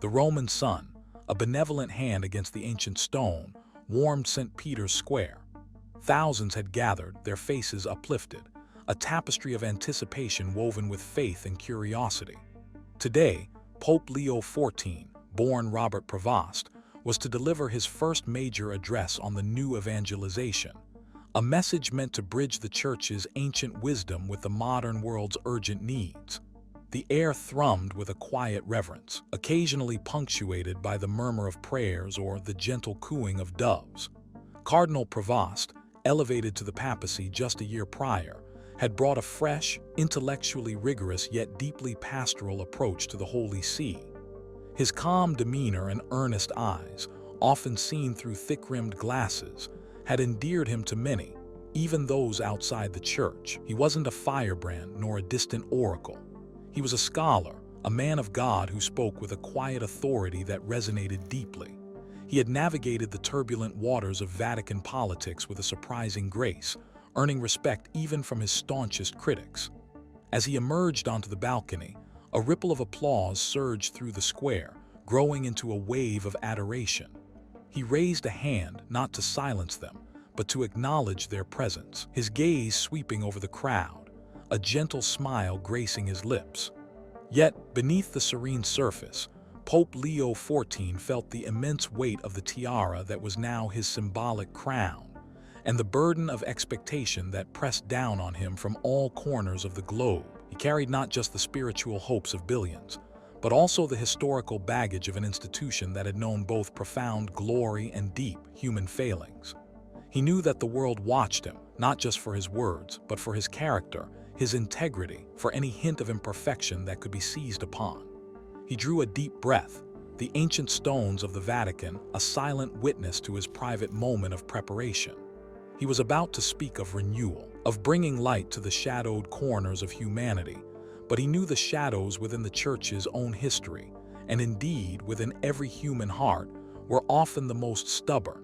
The Roman sun, a benevolent hand against the ancient stone, warmed St. Peter's Square. Thousands had gathered, their faces uplifted, a tapestry of anticipation woven with faith and curiosity. Today, Pope Leo XIV, born Robert Prevost, was to deliver his first major address on the new evangelization, a message meant to bridge the Church's ancient wisdom with the modern world's urgent needs. The air thrummed with a quiet reverence, occasionally punctuated by the murmur of prayers or the gentle cooing of doves. Cardinal Prevost, elevated to the papacy just a year prior, had brought a fresh, intellectually rigorous yet deeply pastoral approach to the Holy See. His calm demeanor and earnest eyes, often seen through thick-rimmed glasses, had endeared him to many, even those outside the Church. He wasn't a firebrand nor a distant oracle. He was a scholar, a man of God who spoke with a quiet authority that resonated deeply. He had navigated the turbulent waters of Vatican politics with a surprising grace, earning respect even from his staunchest critics. As he emerged onto the balcony, a ripple of applause surged through the square, growing into a wave of adoration. He raised a hand not to silence them, but to acknowledge their presence, his gaze sweeping over the crowd, a gentle smile gracing his lips. Yet, beneath the serene surface, Pope Leo XIV felt the immense weight of the tiara that was now his symbolic crown, and the burden of expectation that pressed down on him from all corners of the globe. He carried not just the spiritual hopes of billions, but also the historical baggage of an institution that had known both profound glory and deep human failings. He knew that the world watched him, not just for his words, but for his character, his integrity, for any hint of imperfection that could be seized upon. He drew a deep breath, the ancient stones of the Vatican a silent witness to his private moment of preparation. He was about to speak of renewal, of bringing light to the shadowed corners of humanity, but he knew the shadows within the Church's own history, and indeed within every human heart, were often the most stubborn.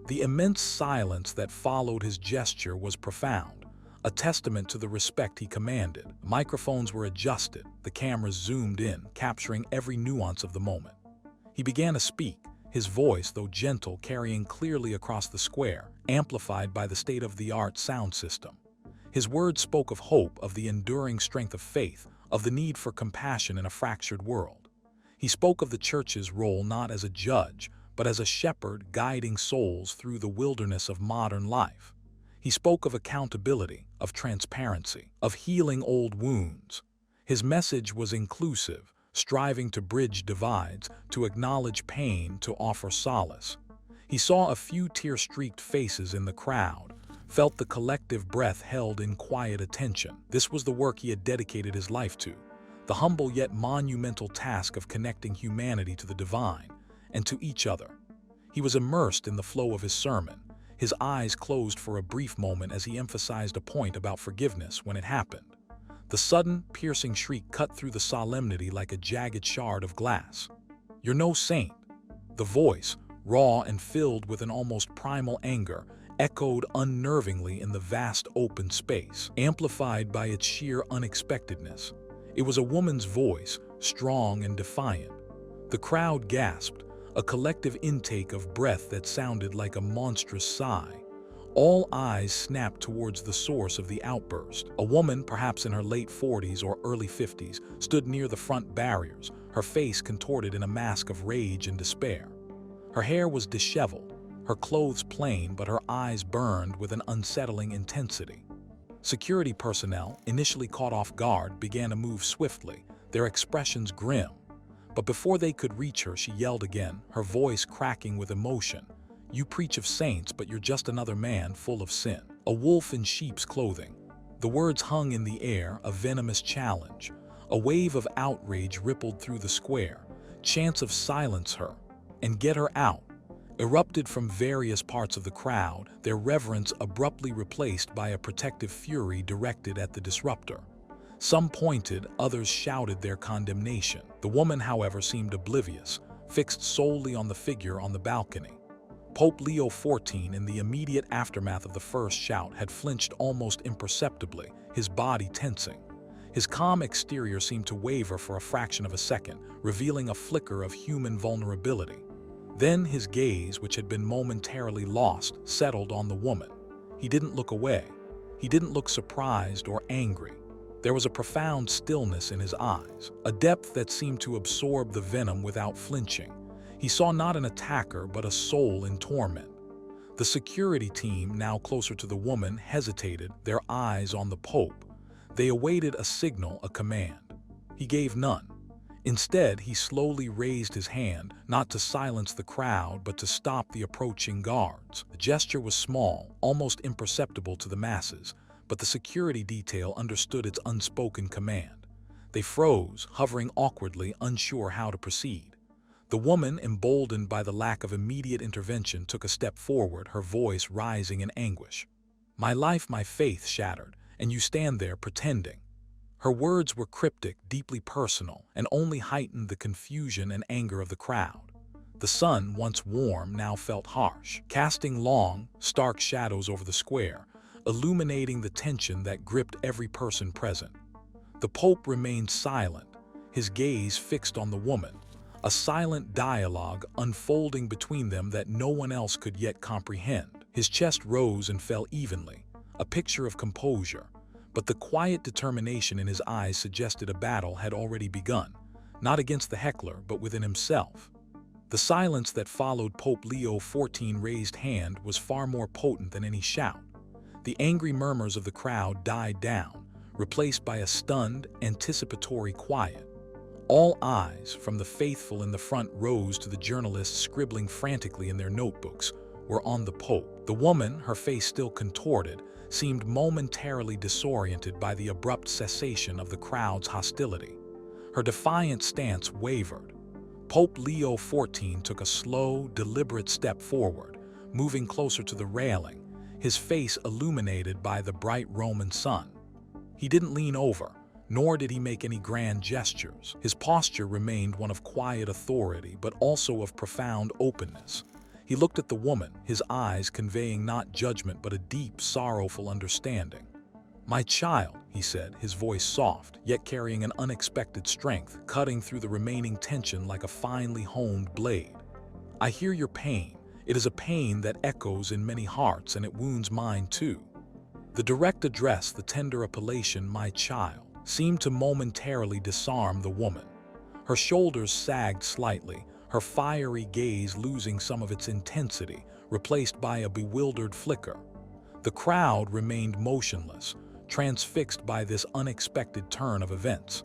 The immense silence that followed his gesture was profound, a testament to the respect he commanded. Microphones were adjusted, the cameras zoomed in, capturing every nuance of the moment. He began to speak, his voice, though gentle, carrying clearly across the square, amplified by the state-of-the-art sound system. His words spoke of hope, of the enduring strength of faith, of the need for compassion in a fractured world. He spoke of the Church's role not as a judge, but as a shepherd guiding souls through the wilderness of modern life. He spoke of accountability, of transparency, of healing old wounds. His message was inclusive, striving to bridge divides, to acknowledge pain, to offer solace. He saw a few tear-streaked faces in the crowd, felt the collective breath held in quiet attention. This was the work he had dedicated his life to, the humble yet monumental task of connecting humanity to the divine and to each other. He was immersed in the flow of his sermon, his eyes closed for a brief moment as he emphasized a point about forgiveness when it happened. The sudden, piercing shriek cut through the solemnity like a jagged shard of glass. "You're no saint." The voice, raw and filled with an almost primal anger, echoed unnervingly in the vast open space, amplified by its sheer unexpectedness. It was a woman's voice, strong and defiant. The crowd gasped, a collective intake of breath that sounded like a monstrous sigh. All eyes snapped towards the source of the outburst. A woman, perhaps in her late 40s or early 50s, stood near the front barriers, her face contorted in a mask of rage and despair. Her hair was disheveled, her clothes plain, but her eyes burned with an unsettling intensity. Security personnel, initially caught off guard, began to move swiftly, their expressions grim. But before they could reach her, she yelled again, her voice cracking with emotion. "You preach of saints, but you're just another man full of sin. A wolf in sheep's clothing." The words hung in the air, a venomous challenge. A wave of outrage rippled through the square. Chants of "silence her" and "get her out" erupted from various parts of the crowd, their reverence abruptly replaced by a protective fury directed at the disruptor. Some pointed, others shouted their condemnation. The woman, however, seemed oblivious, fixed solely on the figure on the balcony. Pope Leo XIV, in the immediate aftermath of the first shout, had flinched almost imperceptibly, his body tensing. His calm exterior seemed to waver for a fraction of a second, revealing a flicker of human vulnerability. Then his gaze, which had been momentarily lost, settled on the woman. He didn't look away. He didn't look surprised or angry. There was a profound stillness in his eyes, a depth that seemed to absorb the venom without flinching. He saw not an attacker, but a soul in torment. The security team, now closer to the woman, hesitated, their eyes on the Pope. They awaited a signal, a command. He gave none. Instead, he slowly raised his hand, not to silence the crowd, but to stop the approaching guards. The gesture was small, almost imperceptible to the masses, but the security detail understood its unspoken command. They froze, hovering awkwardly, unsure how to proceed. The woman, emboldened by the lack of immediate intervention, took a step forward, her voice rising in anguish. "My life, my faith shattered, and you stand there pretending." Her words were cryptic, deeply personal, and only heightened the confusion and anger of the crowd. The sun, once warm, now felt harsh, casting long, stark shadows over the square, illuminating the tension that gripped every person present. The Pope remained silent, his gaze fixed on the woman, a silent dialogue unfolding between them that no one else could yet comprehend. His chest rose and fell evenly, a picture of composure, but the quiet determination in his eyes suggested a battle had already begun, not against the heckler, but within himself. The silence that followed Pope Leo XIV raised hand was far more potent than any shout. The angry murmurs of the crowd died down, replaced by a stunned, anticipatory quiet. All eyes, from the faithful in the front rows to the journalists scribbling frantically in their notebooks, were on the Pope. The woman, her face still contorted, seemed momentarily disoriented by the abrupt cessation of the crowd's hostility. Her defiant stance wavered. Pope Leo XIV took a slow, deliberate step forward, moving closer to the railing, his face illuminated by the bright Roman sun. He didn't lean over, nor did he make any grand gestures. His posture remained one of quiet authority, but also of profound openness. He looked at the woman, his eyes conveying not judgment but a deep, sorrowful understanding. "My child," he said, his voice soft, yet carrying an unexpected strength, cutting through the remaining tension like a finely honed blade. "I hear your pain. It is a pain that echoes in many hearts, and it wounds mine too." The direct address, the tender appellation, "my child," seemed to momentarily disarm the woman. Her shoulders sagged slightly, her fiery gaze losing some of its intensity, replaced by a bewildered flicker. The crowd remained motionless, transfixed by this unexpected turn of events.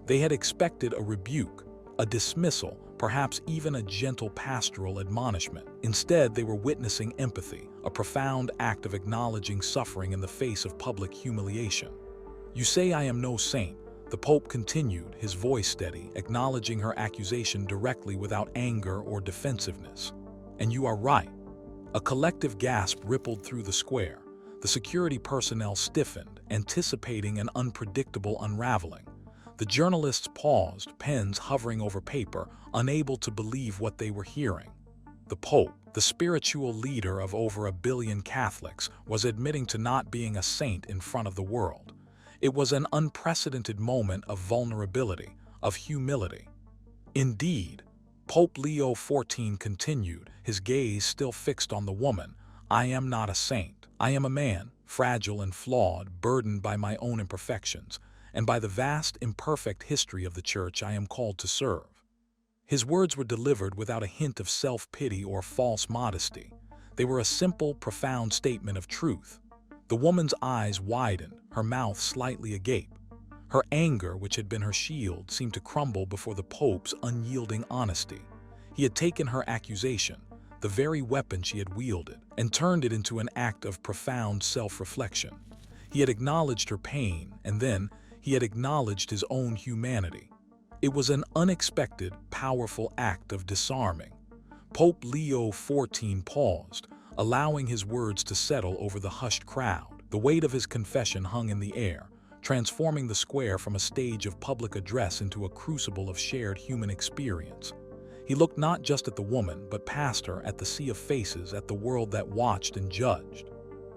They had expected a rebuke, a dismissal, perhaps even a gentle pastoral admonishment. Instead, they were witnessing empathy, a profound act of acknowledging suffering in the face of public humiliation. "You say I am no saint," the Pope continued, his voice steady, acknowledging her accusation directly without anger or defensiveness. "And you are right." A collective gasp rippled through the square. The security personnel stiffened, anticipating an unpredictable unraveling. The journalists paused, pens hovering over paper, unable to believe what they were hearing. The Pope, the spiritual leader of over 1 billion Catholics, was admitting to not being a saint in front of the world. It was an unprecedented moment of vulnerability, of humility. Indeed, Pope Leo XIV continued, his gaze still fixed on the woman, "I am not a saint. I am a man, fragile and flawed, burdened by my own imperfections, and by the vast, imperfect history of the Church I am called to serve." His words were delivered without a hint of self-pity or false modesty. They were a simple, profound statement of truth. The woman's eyes widened, her mouth slightly agape. Her anger, which had been her shield, seemed to crumble before the Pope's unyielding honesty. He had taken her accusation, the very weapon she had wielded, and turned it into an act of profound self-reflection. He had acknowledged her pain, and then he had acknowledged his own humanity. It was an unexpected, powerful act of disarming. Pope Leo XIV paused, allowing his words to settle over the hushed crowd. The weight of his confession hung in the air, transforming the square from a stage of public address into a crucible of shared human experience. He looked not just at the woman, but past her, at the sea of faces, at the world that watched and judged.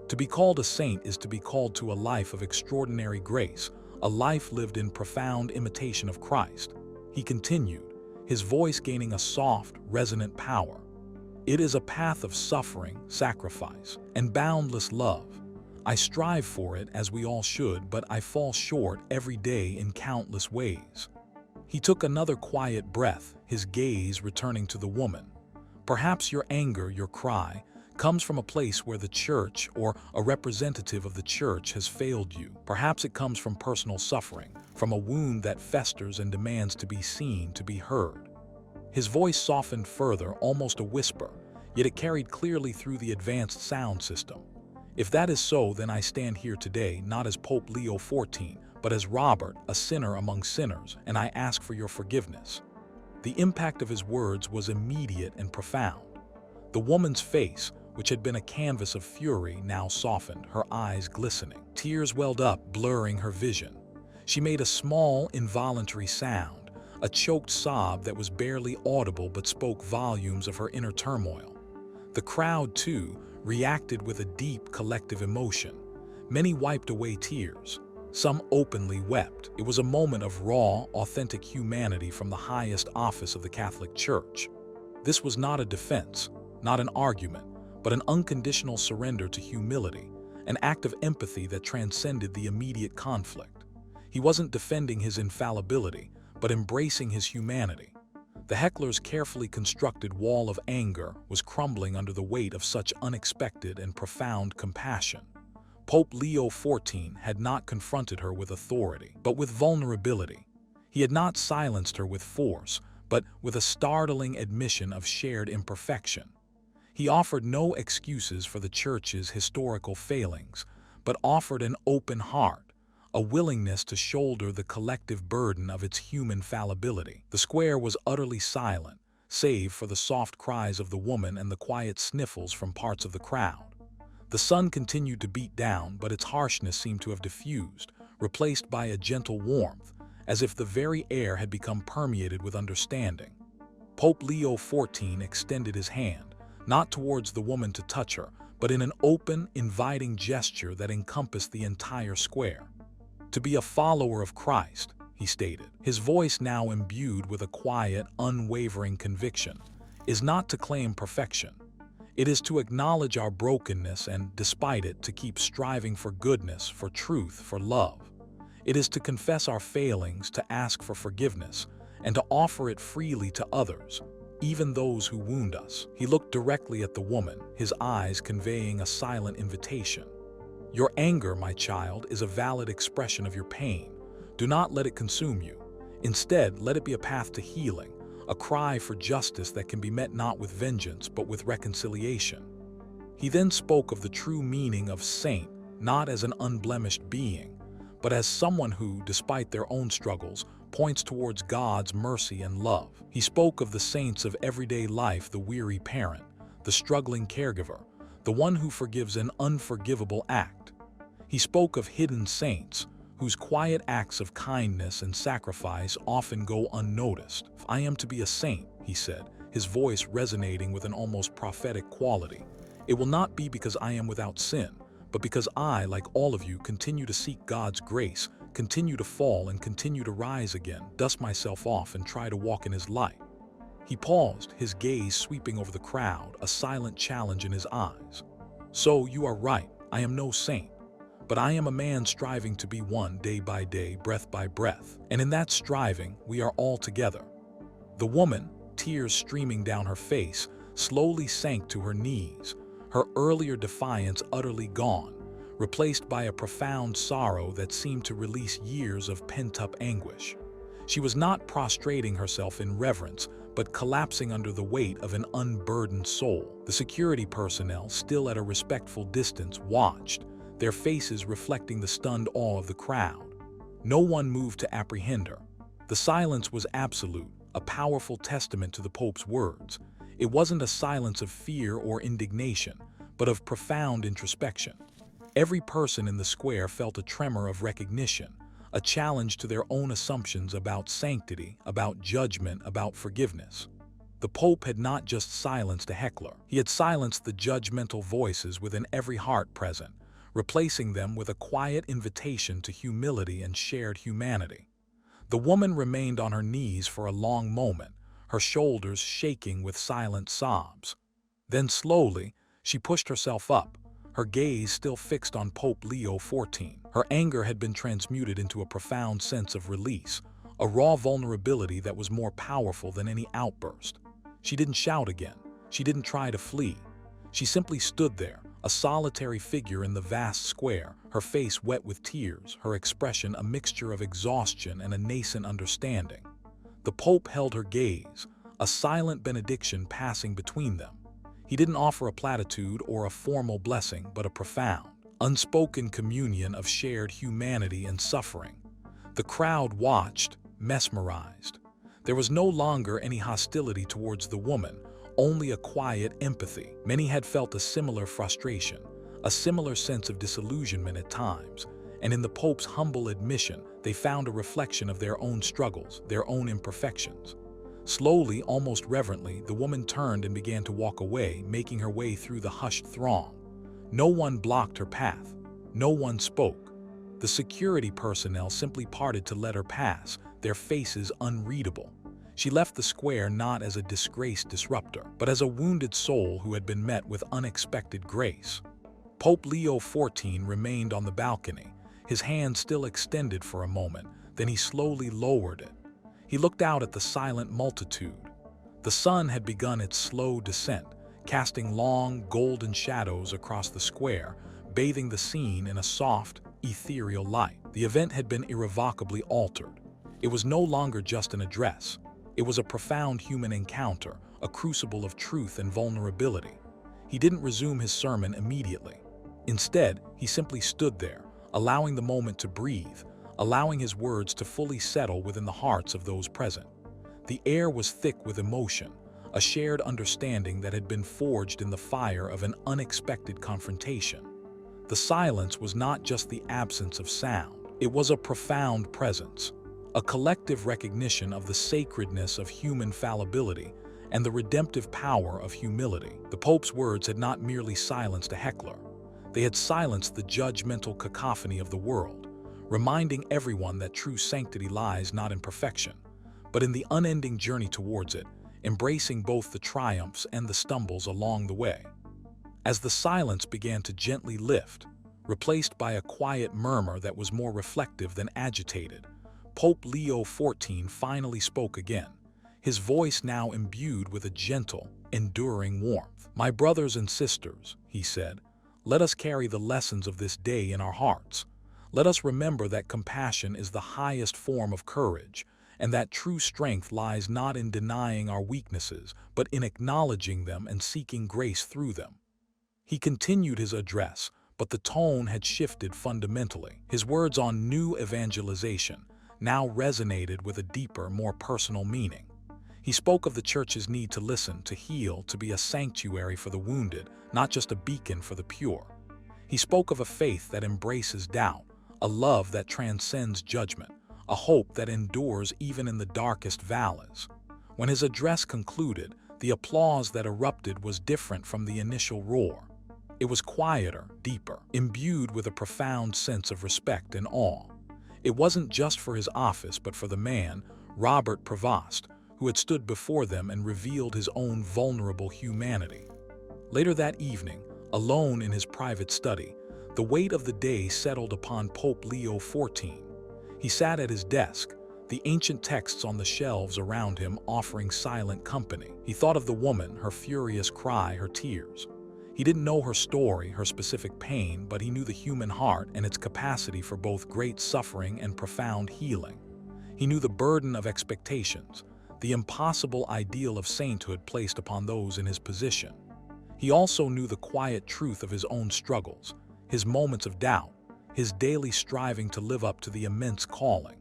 To be called a saint is to be called to a life of extraordinary grace, a life lived in profound imitation of Christ. He continued, his voice gaining a soft, resonant power. It is a path of suffering, sacrifice, and boundless love. I strive for it, as we all should, but I fall short every day in countless ways. He took another quiet breath, his gaze returning to the woman. Perhaps your anger, your cry, comes from a place where the church or a representative of the church has failed you. Perhaps it comes from personal suffering, from a wound that festers and demands to be seen, to be heard. His voice softened further, almost a whisper, yet it carried clearly through the advanced sound system. If that is so, then I stand here today not as Pope Leo XIV, but as Robert, a sinner among sinners, and I ask for your forgiveness. The impact of his words was immediate and profound. The woman's face, which had been a canvas of fury, now softened, her eyes glistening. Tears welled up, blurring her vision. She made a small, involuntary sound, a choked sob that was barely audible but spoke volumes of her inner turmoil. The crowd, too, reacted with a deep collective emotion. Many wiped away tears. Some openly wept. It was a moment of raw, authentic humanity from the highest office of the Catholic Church. This was not a defense, not an argument, but an unconditional surrender to humility, an act of empathy that transcended the immediate conflict. He wasn't defending his infallibility, but embracing his humanity. The heckler's carefully constructed wall of anger was crumbling under the weight of such unexpected and profound compassion. Pope Leo XIV had not confronted her with authority, but with vulnerability. He had not silenced her with force, but with a startling admission of shared imperfection. He offered no excuses for the Church's historical failings, but offered an open heart, a willingness to shoulder the collective burden of its human fallibility. The square was utterly silent, save for the soft cries of the woman and the quiet sniffles from parts of the crowd. The sun continued to beat down, but its harshness seemed to have diffused, replaced by a gentle warmth, as if the very air had become permeated with understanding. Pope Leo XIV extended his hand, not towards the woman to touch her, but in an open, inviting gesture that encompassed the entire square. To be a follower of Christ, he stated, his voice now imbued with a quiet, unwavering conviction, is not to claim perfection. It is to acknowledge our brokenness and, despite it, to keep striving for goodness, for truth, for love. It is to confess our failings, to ask for forgiveness, and to offer it freely to others, even those who wound us. He looked directly at the woman, his eyes conveying a silent invitation. Your anger, my child, is a valid expression of your pain. Do not let it consume you. Instead, let it be a path to healing, a cry for justice that can be met not with vengeance, but with reconciliation. He then spoke of the true meaning of saint, not as an unblemished being, but as someone who, despite their own struggles, points towards God's mercy and love. He spoke of the saints of everyday life, the weary parent, the struggling caregiver, the one who forgives an unforgivable act. He spoke of hidden saints, whose quiet acts of kindness and sacrifice often go unnoticed. I am to be a saint, he said, his voice resonating with an almost prophetic quality. It will not be because I am without sin, but because I, like all of you, continue to seek God's grace, continue to fall and continue to rise again, dust myself off and try to walk in his light. He paused, his gaze sweeping over the crowd, a silent challenge in his eyes. So you are right, I am no saint. But I am a man striving to be one day by day, breath by breath. And in that striving, we are all together. The woman, tears streaming down her face, slowly sank to her knees, her earlier defiance utterly gone, replaced by a profound sorrow that seemed to release years of pent-up anguish. She was not prostrating herself in reverence, but collapsing under the weight of an unburdened soul. The security personnel, still at a respectful distance, watched, their faces reflecting the stunned awe of the crowd. No one moved to apprehend her. The silence was absolute, a powerful testament to the Pope's words. It wasn't a silence of fear or indignation, but of profound introspection. Every person in the square felt a tremor of recognition, a challenge to their own assumptions about sanctity, about judgment, about forgiveness. The Pope had not just silenced a heckler. He had silenced the judgmental voices within every heart present, replacing them with a quiet invitation to humility and shared humanity. The woman remained on her knees for a long moment, her shoulders shaking with silent sobs. Then slowly, she pushed herself up, her gaze still fixed on Pope Leo XIV. Her anger had been transmuted into a profound sense of release, a raw vulnerability that was more powerful than any outburst. She didn't shout again. She didn't try to flee. She simply stood there, a solitary figure in the vast square, her face wet with tears, her expression a mixture of exhaustion and a nascent understanding. The Pope held her gaze, a silent benediction passing between them. He didn't offer a platitude or a formal blessing, but a profound, unspoken communion of shared humanity and suffering. The crowd watched, mesmerized. There was no longer any hostility towards the woman, only a quiet empathy. Many had felt a similar frustration, a similar sense of disillusionment at times, and in the Pope's humble admission, they found a reflection of their own struggles, their own imperfections. Slowly, almost reverently, the woman turned and began to walk away, making her way through the hushed throng. No one blocked her path. No one spoke. The security personnel simply parted to let her pass, their faces unreadable. She left the square not as a disgraced disruptor, but as a wounded soul who had been met with unexpected grace. Pope Leo XIV remained on the balcony, his hand still extended for a moment, then he slowly lowered it. He looked out at the silent multitude. The sun had begun its slow descent, casting long, golden shadows across the square, bathing the scene in a soft, ethereal light. The event had been irrevocably altered. It was no longer just an address. It was a profound human encounter, a crucible of truth and vulnerability. He didn't resume his sermon immediately. Instead, he simply stood there, allowing the moment to breathe, allowing his words to fully settle within the hearts of those present. The air was thick with emotion, a shared understanding that had been forged in the fire of an unexpected confrontation. The silence was not just the absence of sound, it was a profound presence, a collective recognition of the sacredness of human fallibility and the redemptive power of humility. The Pope's words had not merely silenced a heckler, they had silenced the judgmental cacophony of the world, reminding everyone that true sanctity lies not in perfection, but in the unending journey towards it, embracing both the triumphs and the stumbles along the way. As the silence began to gently lift, replaced by a quiet murmur that was more reflective than agitated, Pope Leo XIV finally spoke again, his voice now imbued with a gentle, enduring warmth. "My brothers and sisters," he said, "let us carry the lessons of this day in our hearts. Let us remember that compassion is the highest form of courage, and that true strength lies not in denying our weaknesses, but in acknowledging them and seeking grace through them." He continued his address, but the tone had shifted fundamentally. His words on new evangelization now resonated with a deeper, more personal meaning. He spoke of the Church's need to listen, to heal, to be a sanctuary for the wounded, not just a beacon for the pure. He spoke of a faith that embraces doubt, a love that transcends judgment, a hope that endures even in the darkest valleys. When his address concluded, the applause that erupted was different from the initial roar. It was quieter, deeper, imbued with a profound sense of respect and awe. It wasn't just for his office, but for the man, Robert Prevost, who had stood before them and revealed his own vulnerable humanity. Later that evening, alone in his private study, the weight of the day settled upon Pope Leo XIV. He sat at his desk, the ancient texts on the shelves around him offering silent company. He thought of the woman, her furious cry, her tears. He didn't know her story, her specific pain, but he knew the human heart and its capacity for both great suffering and profound healing. He knew the burden of expectations, the impossible ideal of sainthood placed upon those in his position. He also knew the quiet truth of his own struggles, his moments of doubt, his daily striving to live up to the immense calling.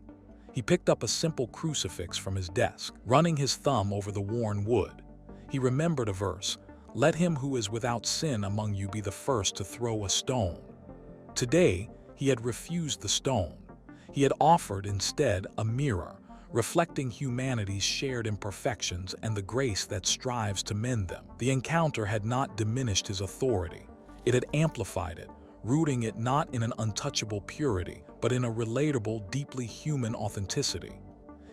He picked up a simple crucifix from his desk, running his thumb over the worn wood. He remembered a verse, "Let him who is without sin among you be the first to throw a stone." Today, he had refused the stone. He had offered instead a mirror, reflecting humanity's shared imperfections and the grace that strives to mend them. The encounter had not diminished his authority. It had amplified it, rooting it not in an untouchable purity, but in a relatable, deeply human authenticity.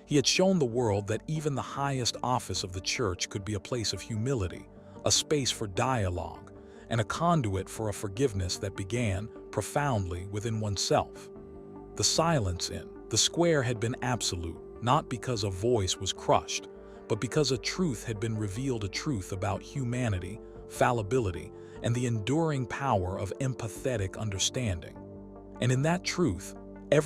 He had shown the world that even the highest office of the church could be a place of humility, a space for dialogue, and a conduit for a forgiveness that began profoundly within oneself. The silence in the square had been absolute, not because a voice was crushed, but because a truth had been revealed, a truth about humanity, fallibility, and the enduring power of empathetic understanding. And in that truth,